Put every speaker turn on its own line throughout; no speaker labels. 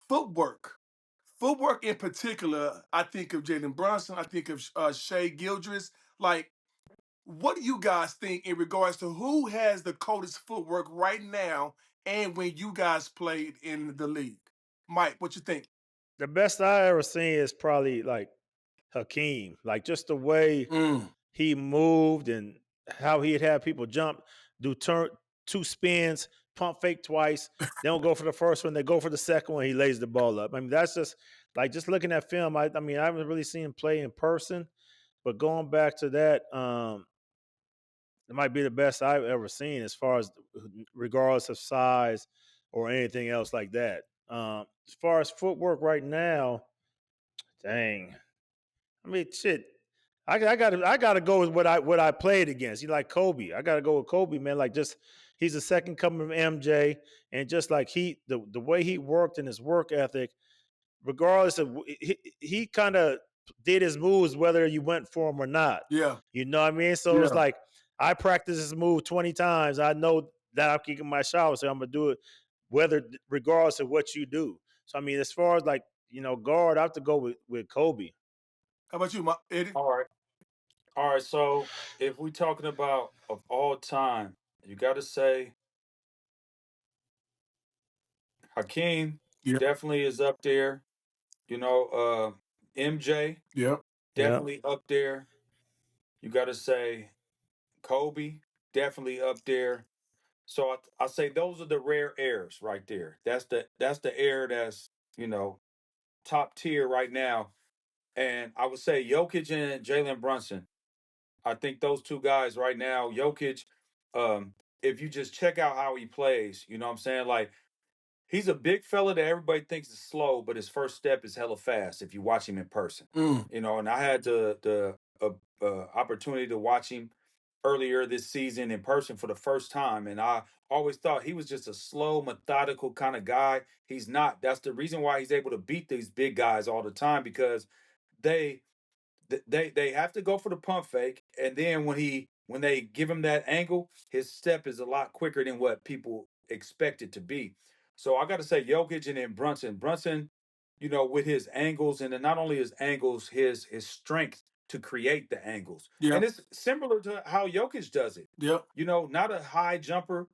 footwork. Footwork in particular, I think of Jalen Brunson. I think of Shea Gildress. Like, what do you guys think in regards to who has the coldest footwork right now and when you guys played in the league? Mike, what you think?
The best I ever seen is probably like Hakeem. Like just the way
Mm.
he moved and how he'd have people jump, do turn two spins, pump fake twice. They don't go for the first one. They go for the second one. He lays the ball up. I mean, that's just like just looking at film. I mean, I haven't really seen him play in person, but going back to that, it might be the best I've ever seen as far as regardless of size or anything else like that. As far as footwork right now, dang. I mean, shit. I gotta go with what I played against. You like Kobe. I gotta go with Kobe, man. Like just he's the second coming of MJ, and just like the way he worked and his work ethic, regardless of he kind of did his moves whether you went for him or not.
Yeah,
You know what I mean? So it's
yeah.
like I practice this move 20 times. I know that I'm kicking my shot, so I'm gonna do it whether regardless of what you do. So I mean, as far as like guard, I have to go with Kobe.
How about you, Eddie?
All right. All right. So if we're talking about of all time, you got to say Hakeem
Yeah,
definitely is up there. MJ
yeah.
Yeah.
definitely up there. You got to say Kobe definitely up there. So I say those are the rare airs right there. That's the air that's you know top tier right now. And I would say Jokic and Jalen Brunson. I think those two guys right now, Jokic, if you just check out how he plays, you know what I'm saying? Like he's a big fella that everybody thinks is slow, but his first step is hella fast if you watch him in person.
Mm.
And I had the opportunity to watch him earlier this season in person for the first time, and I always thought he was just a slow, methodical kind of guy. He's not. That's the reason why he's able to beat these big guys all the time because they they have to go for the pump fake, and then when they give him that angle, his step is a lot quicker than what people expect it to be. So I got to say Jokic and then Brunson. Brunson, with his angles and then not only his angles, his strength to create the angles, and
Yep,
it's similar to how Jokic does it.
yep.
Not a high jumper,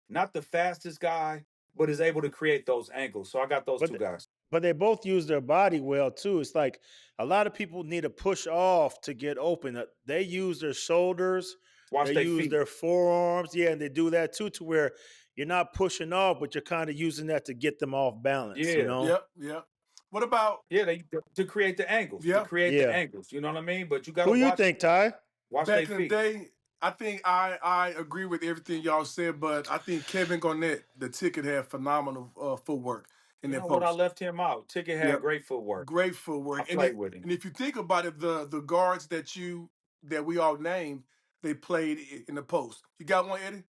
not the fastest guy, but is able to create those angles. So I got those two
But
guys.
but they both use their body well too. It's like a lot of people need to push off to get open. They use their shoulders,
Watch
they
their
use
feet.
their forearms, yeah, and they do that too, to where you're not pushing off, but you're kind of using that to get them off balance. You
Yeah.
know?
Yep, yep. What about
Yeah, they to create the angles, to
yep?
create the
Yeah.
angles. You know what I mean? But you got to
Who you think, Ty?
watch their
Back in the
feet.
day, I think I agree with everything y'all said, but I think Kevin Garnett, the ticket, had phenomenal footwork in
You
that
know what? I
post.
left him out. Ticket had
Yep,
great footwork.
great
I
footwork.
played with him.
And if you think about it, the guards that we all named, they played in the post. You got one, Eddie?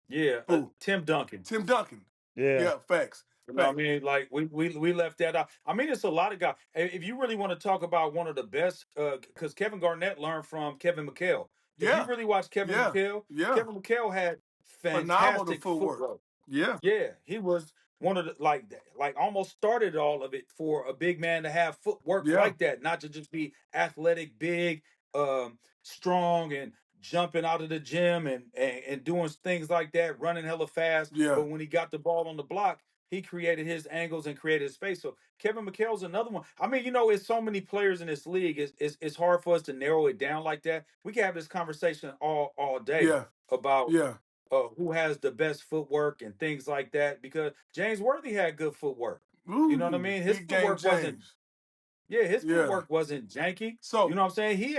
Yeah,
Who?
Tim Duncan.
Tim Duncan.
Yeah.
Yeah, facts,
You know what I
facts.
mean? Like we left that out. I mean, it's a lot of guys. If you really want to talk about one of the best, because Kevin Garnett learned from Kevin McHale. If you
Yeah,
really watch Kevin
yeah,
McHale,
yeah.
Kevin McHale had
Phenomenal
fantastic
footwork.
footwork.
Yeah,
Yeah, he was one of the like almost started all of it for a big man to have footwork
yeah,
like that, not to just be athletic, big, strong, and jumping out of the gym and doing things like that, running hella fast.
yeah.
But when he got the ball on the block, he created his angles and created his space. So Kevin McHale's another one. I mean, it's so many players in this league. It's hard for us to narrow it down like that. We can have this conversation all day
Yeah,
about
yeah.
who has the best footwork and things like that because James Worthy had good footwork. You know what I
Ooh,
mean?
big game James.
His
Yeah.
footwork wasn't janky. You
So
know what I'm saying? He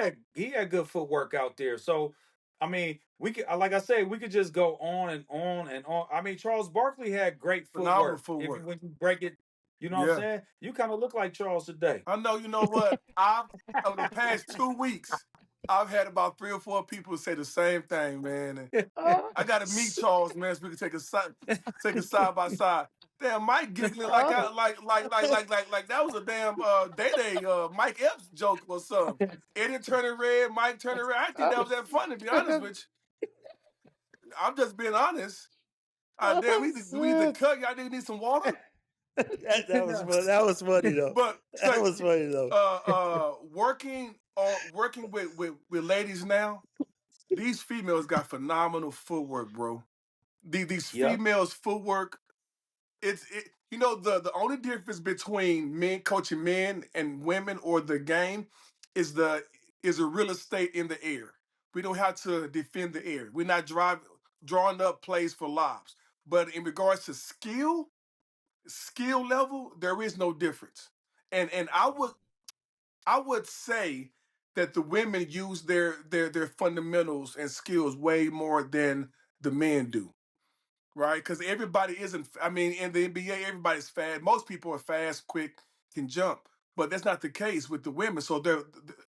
had good footwork out there. So I mean, we could like I say, we could just go on and on and on. I mean, Charles Barkley had great
phenomenal
footwork. If you
footwork.
when you break it, you know what I'm
Yeah.
saying? You kind of look like Charles today.
I know. You know what? I've over the past 2 weeks, I've had about 3 or 4 people say the same thing, man. And I got to meet Charles, man, so we can take a side by side. Damn, Mike giggling like I like that was a damn Day Day Mike Epps joke or something. Eddie turning red, Mike turning red. I didn't think that was that funny. To be honest with you, I'm just being honest. Damn, we need to cut. Y'all need some water.
That was fun. That was funny though.
But
That
say,
was funny though.
working with ladies now, these females got phenomenal footwork, bro. These
Yep.
females' footwork, you know, the only difference between men coaching men and women or the game is a real estate in the air. We don't have to defend the air. We're not drawing up plays for lobs. But in regards to skill level, there is no difference. And I would say that the women use their fundamentals and skills way more than the men do, right? Because everybody isn't. I mean, in the NBA, everybody's fast. Most people are fast, quick, can jump, but that's not the case with the women. So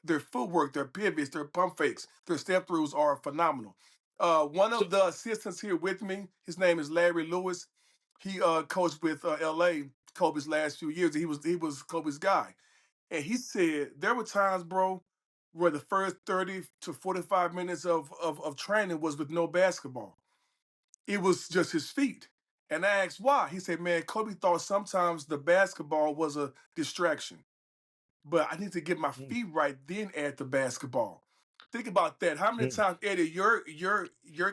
their footwork, their pivots, their pump fakes, their step throughs are phenomenal. One of
So
the assistants here with me, his name is Larry Lewis. He coached with LA Kobe's last few years. He was Kobe's guy, and he said there were times, bro, where the first 30 to 45 minutes of training was with no basketball. It was just his feet. And I asked why. He said, man, Kobe thought sometimes the basketball was a distraction, but I need to get my feet right, then add the basketball. Think about that. How many times, Eddie, your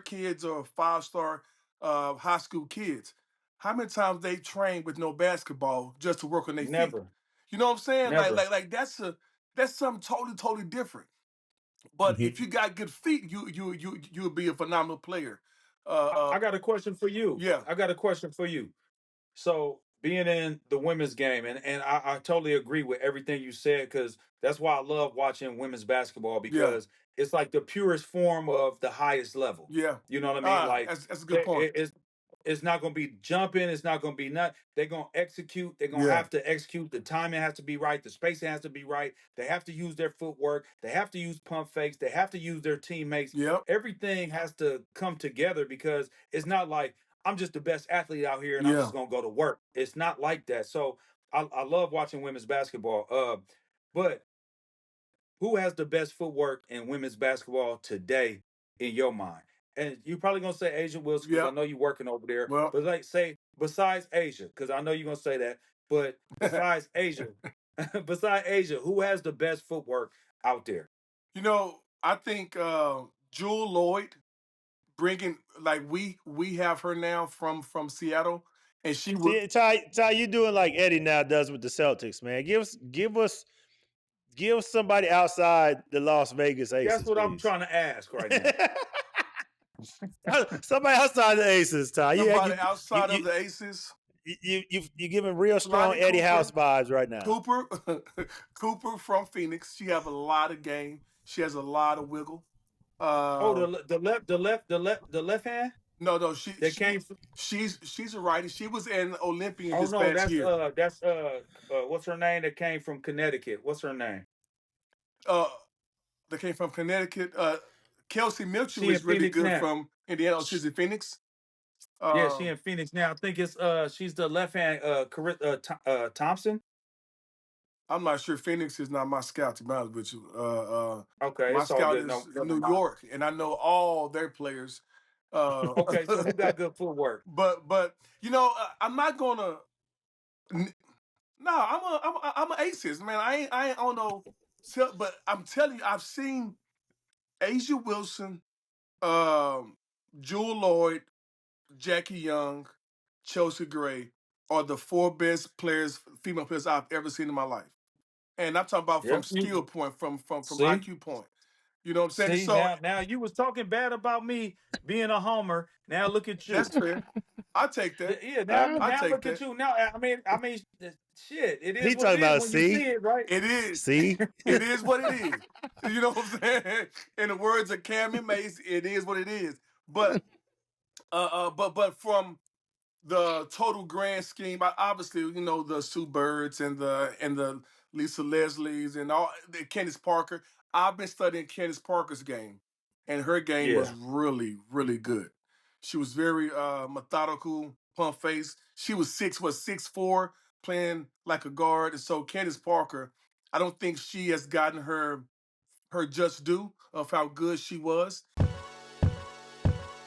kids are 5-star high school kids? How many times they train with no basketball just to work on their feet?
never,
You know what I'm saying? Like,
never.
like, like that's something totally different. But if you got good feet, you would be a phenomenal player.
I got a question for you.
Yeah,
I got a question for you. So being in the women's game, and I totally agree with everything you said because that's why I love watching women's basketball
yeah,
because it's like the purest form of the highest level.
yeah.
You know what I mean? Like
That's a good
it,
point.
it's not going to be jumping. It's not going to be nut. They're going to execute. They're going to
Yeah,
have to execute. The timing has to be right. The spacing has to be right. They have to use their footwork. They have to use pump fakes. They have to use their teammates.
yep,
Everything has to come together because it's not like I'm just the best athlete out here and I'm
yeah,
just gonna go to work. It's not like that. So I love watching women's basketball. But who has the best footwork in women's basketball today in your mind? And you're probably gonna say Asia Wilson because I
yep.
know you're working over there.
Well,
But like say besides Asia, because I know you're gonna say that. But besides Asia, besides Asia, who has the best footwork out there?
I think Jewel Lloyd bringing like we have her now from Seattle, and she would.
See, Ty, you doing like Eddie now does with the Celtics, man. Give somebody outside the Las Vegas
That's
Aces,
what I'm
please.
trying to ask right now.
Somebody outside the Aces, Ty.
Somebody
You
outside of
you
the Aces.
you giving real strong
Lonnie
Eddie House
Cooper,
vibes right now.
Cooper, Cooper from Phoenix. She have a lot of game. She has a lot of wiggle.
Oh,
Uh,
the left hand
no, no, she
that
she
came from.
she's a righty. She was an Olympian
Oh
this
no,
past year.
that's what's her name that came from Connecticut? What's her name?
Uh, that came from Connecticut. Kelsey Mitchell
She in
is really
Phoenix
good
now.
from Indiana. Oh,
Sh-
she's in Phoenix.
Yeah, she
Uh,
in Phoenix now. I think it's she's the left hand Thompson.
I'm not sure. Phoenix is not my scout, to be honest with you.
Okay,
My
it's all
scout
good.
is
No, never
New
mind.
York, and I know all their players. Uh,
Okay, so who got good footwork?
but I'm not gonna. No, I'm a aces, man. I ain't on no. But I'm telling you, I've seen Asia Wilson, um, Jewel Lloyd, Jackie Young, Chelsea Gray are the four best players, female players I've ever seen in my life. And I'm talking about from
Yep.
skill point, from
See,
IQ point. You know what I'm saying?
see
So
now you was talking bad about me being a homer. Now look at
that's
you.
fair. I take that.
Yeah,
I
now
take
look at
that.
you. Now I mean, shit. It is
He
what it
talking
is
about
when you see
C,
it, right?
It is.
C.
It is what it is. You know what I'm saying? In the words of Cam and Mace, it is what it is. But from the total grand scheme, obviously, the Sue Birds and the Lisa Leslie's and all the Candice Parker. I've been studying Candice Parker's game, and her game was
Yeah.
really, really good. She was very methodical, pump face. She was 6'4", playing like a guard. And so Candice Parker, I don't think she has gotten her just due of how good she was.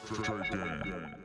Trade game.